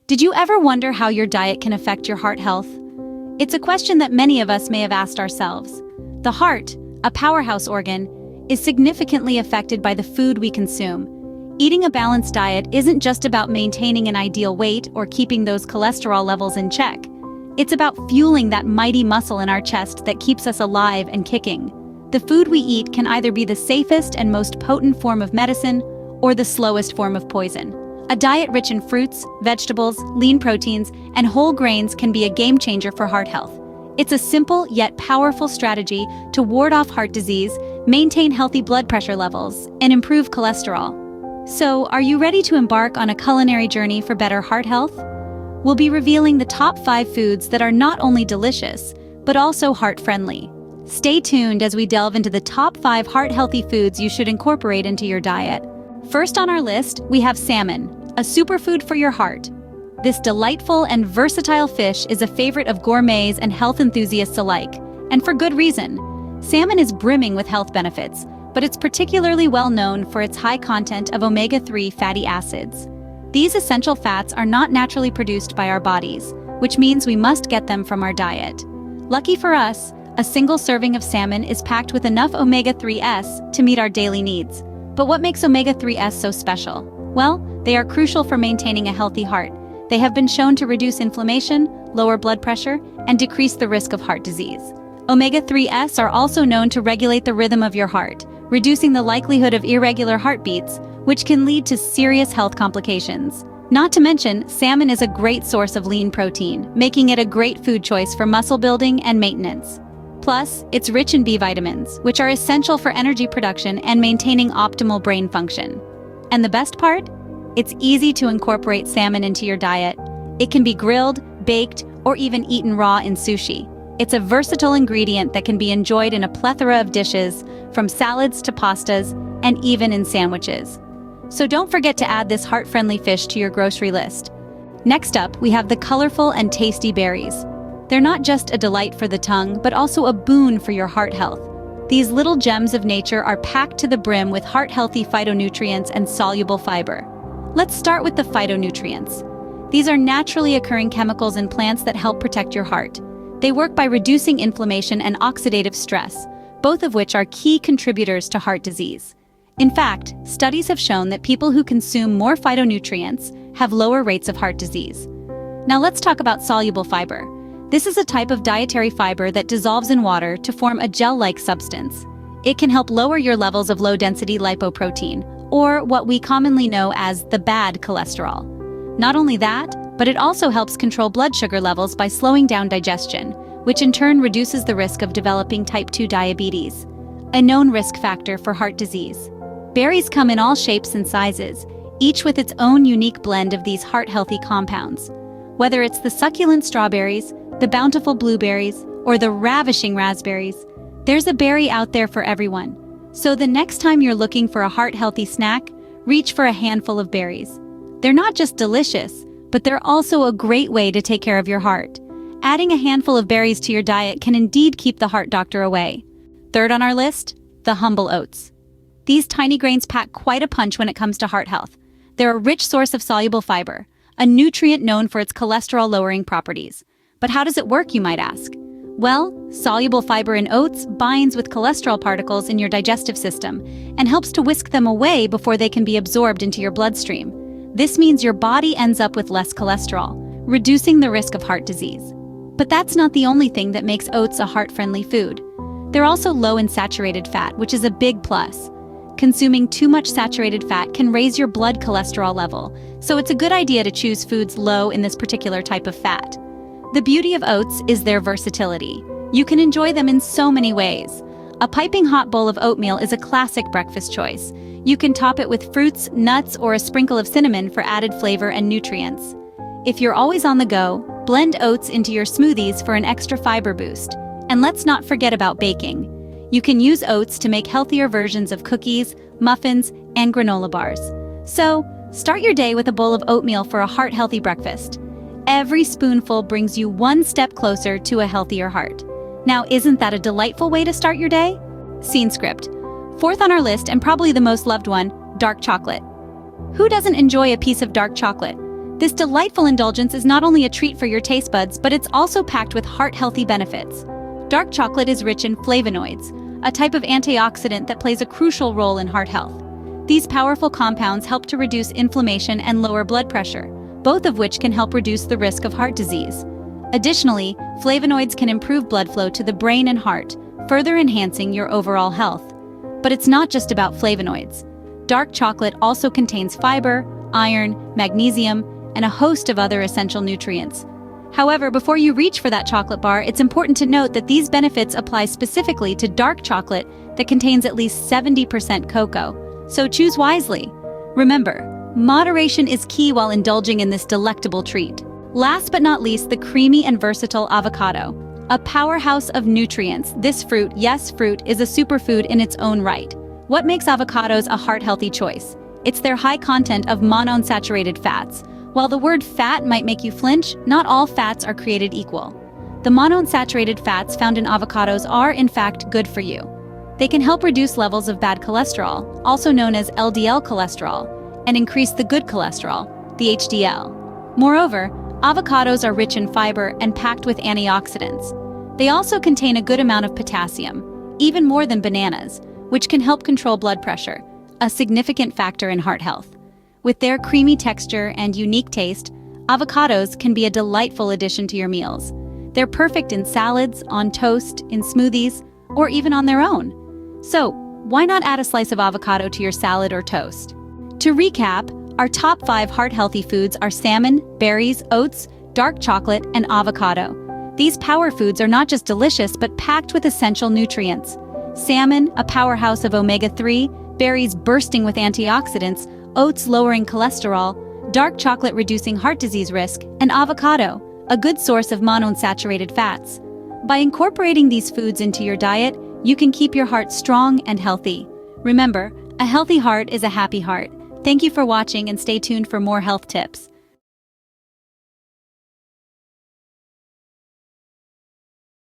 Did you ever wonder how your diet can affect your heart health? It's a question that many of us may have asked ourselves. The heart, a powerhouse organ, is significantly affected by the food we consume. Eating a balanced diet isn't just about maintaining an ideal weight or keeping those cholesterol levels in check. It's about fueling that mighty muscle in our chest that keeps us alive and kicking. The food we eat can either be the safest and most potent form of medicine or the slowest form of poison. A diet rich in fruits, vegetables, lean proteins, and whole grains can be a game changer for heart health. It's a simple yet powerful strategy to ward off heart disease, maintain healthy blood pressure levels, and improve cholesterol. So, are you ready to embark on a culinary journey for better heart health? We'll be revealing the top 5 foods that are not only delicious, but also heart-friendly. Stay tuned as we delve into the top 5 heart-healthy foods you should incorporate into your diet. First on our list, we have salmon, a superfood for your heart. This delightful and versatile fish is a favorite of gourmets and health enthusiasts alike, and for good reason. Salmon is brimming with health benefits, but it's particularly well known for its high content of omega-3 fatty acids. These essential fats are not naturally produced by our bodies, which means we must get them from our diet. Lucky for us, a single serving of salmon is packed with enough omega-3s to meet our daily needs. But what makes omega-3s so special? Well, they are crucial for maintaining a healthy heart. They have been shown to reduce inflammation, lower blood pressure, and decrease the risk of heart disease. Omega-3s are also known to regulate the rhythm of your heart, reducing the likelihood of irregular heartbeats, which can lead to serious health complications. Not to mention, salmon is a great source of lean protein, making it a great food choice for muscle building and maintenance. Plus, it's rich in B vitamins, which are essential for energy production and maintaining optimal brain function. And the best part? It's easy to incorporate salmon into your diet. It can be grilled, baked, or even eaten raw in sushi. It's a versatile ingredient that can be enjoyed in a plethora of dishes, from salads to pastas, and even in sandwiches. So don't forget to add this heart-friendly fish to your grocery list. Next up, we have the colorful and tasty berries. They're not just a delight for the tongue, but also a boon for your heart health. These little gems of nature are packed to the brim with heart-healthy phytonutrients and soluble fiber. Let's start with the phytonutrients. These are naturally occurring chemicals in plants that help protect your heart. They work by reducing inflammation and oxidative stress, both of which are key contributors to heart disease. In fact, studies have shown that people who consume more phytonutrients have lower rates of heart disease. Now let's talk about soluble fiber. This is a type of dietary fiber that dissolves in water to form a gel-like substance. It can help lower your levels of low-density lipoprotein, or what we commonly know as the bad cholesterol. Not only that, but it also helps control blood sugar levels by slowing down digestion, which in turn reduces the risk of developing type 2 diabetes, a known risk factor for heart disease. Berries come in all shapes and sizes, each with its own unique blend of these heart-healthy compounds. Whether it's the succulent strawberries, the bountiful blueberries, or the ravishing raspberries, there's a berry out there for everyone. So the next time you're looking for a heart-healthy snack, reach for a handful of berries. They're not just delicious, but they're also a great way to take care of your heart. Adding a handful of berries to your diet can indeed keep the heart doctor away. Third on our list, the humble oats. These tiny grains pack quite a punch when it comes to heart health. They're a rich source of soluble fiber, a nutrient known for its cholesterol-lowering properties. But how does it work, you might ask? Well, soluble fiber in oats binds with cholesterol particles in your digestive system and helps to whisk them away before they can be absorbed into your bloodstream. This means your body ends up with less cholesterol, reducing the risk of heart disease. But that's not the only thing that makes oats a heart-friendly food. They're also low in saturated fat, which is a big plus. Consuming too much saturated fat can raise your blood cholesterol level, so it's a good idea to choose foods low in this particular type of fat. The beauty of oats is their versatility. You can enjoy them in so many ways. A piping hot bowl of oatmeal is a classic breakfast choice. You can top it with fruits, nuts, or a sprinkle of cinnamon for added flavor and nutrients. If you're always on the go, blend oats into your smoothies for an extra fiber boost. And let's not forget about baking. You can use oats to make healthier versions of cookies, muffins, and granola bars. So, start your day with a bowl of oatmeal for a heart-healthy breakfast. Every spoonful brings you one step closer to a healthier heart. Now, isn't that a delightful way to start your day? Scene script. Fourth on our list, and probably the most loved one, dark chocolate. Who doesn't enjoy a piece of dark chocolate? This delightful indulgence is not only a treat for your taste buds, but it's also packed with heart-healthy benefits. Dark chocolate is rich in flavonoids, a type of antioxidant that plays a crucial role in heart health. These powerful compounds help to reduce inflammation and lower blood pressure, both of which can help reduce the risk of heart disease. Additionally, flavonoids can improve blood flow to the brain and heart, further enhancing your overall health. But it's not just about flavonoids. Dark chocolate also contains fiber, iron, magnesium, and a host of other essential nutrients. However, before you reach for that chocolate bar, it's important to note that these benefits apply specifically to dark chocolate that contains at least 70% cocoa, so choose wisely. Remember, moderation is key while indulging in this delectable treat. Last but not least, the creamy and versatile avocado. A powerhouse of nutrients, this fruit, yes, fruit, is a superfood in its own right. What makes avocados a heart-healthy choice? It's their high content of monounsaturated fats. While the word fat might make you flinch, not all fats are created equal. The monounsaturated fats found in avocados are, in fact, good for you. They can help reduce levels of bad cholesterol, also known as LDL cholesterol, and increase the good cholesterol, the HDL. Moreover, avocados are rich in fiber and packed with antioxidants. They also contain a good amount of potassium, even more than bananas, which can help control blood pressure, a significant factor in heart health. With their creamy texture and unique taste, avocados can be a delightful addition to your meals. They're perfect in salads, on toast, in smoothies, or even on their own. So, why not add a slice of avocado to your salad or toast? To recap, our top 5 heart-healthy foods are salmon, berries, oats, dark chocolate, and avocado. These power foods are not just delicious, but packed with essential nutrients. Salmon, a powerhouse of omega-3, berries bursting with antioxidants, oats lowering cholesterol, dark chocolate reducing heart disease risk, and avocado, a good source of monounsaturated fats. By incorporating these foods into your diet, you can keep your heart strong and healthy. Remember, a healthy heart is a happy heart. Thank you for watching and stay tuned for more health tips.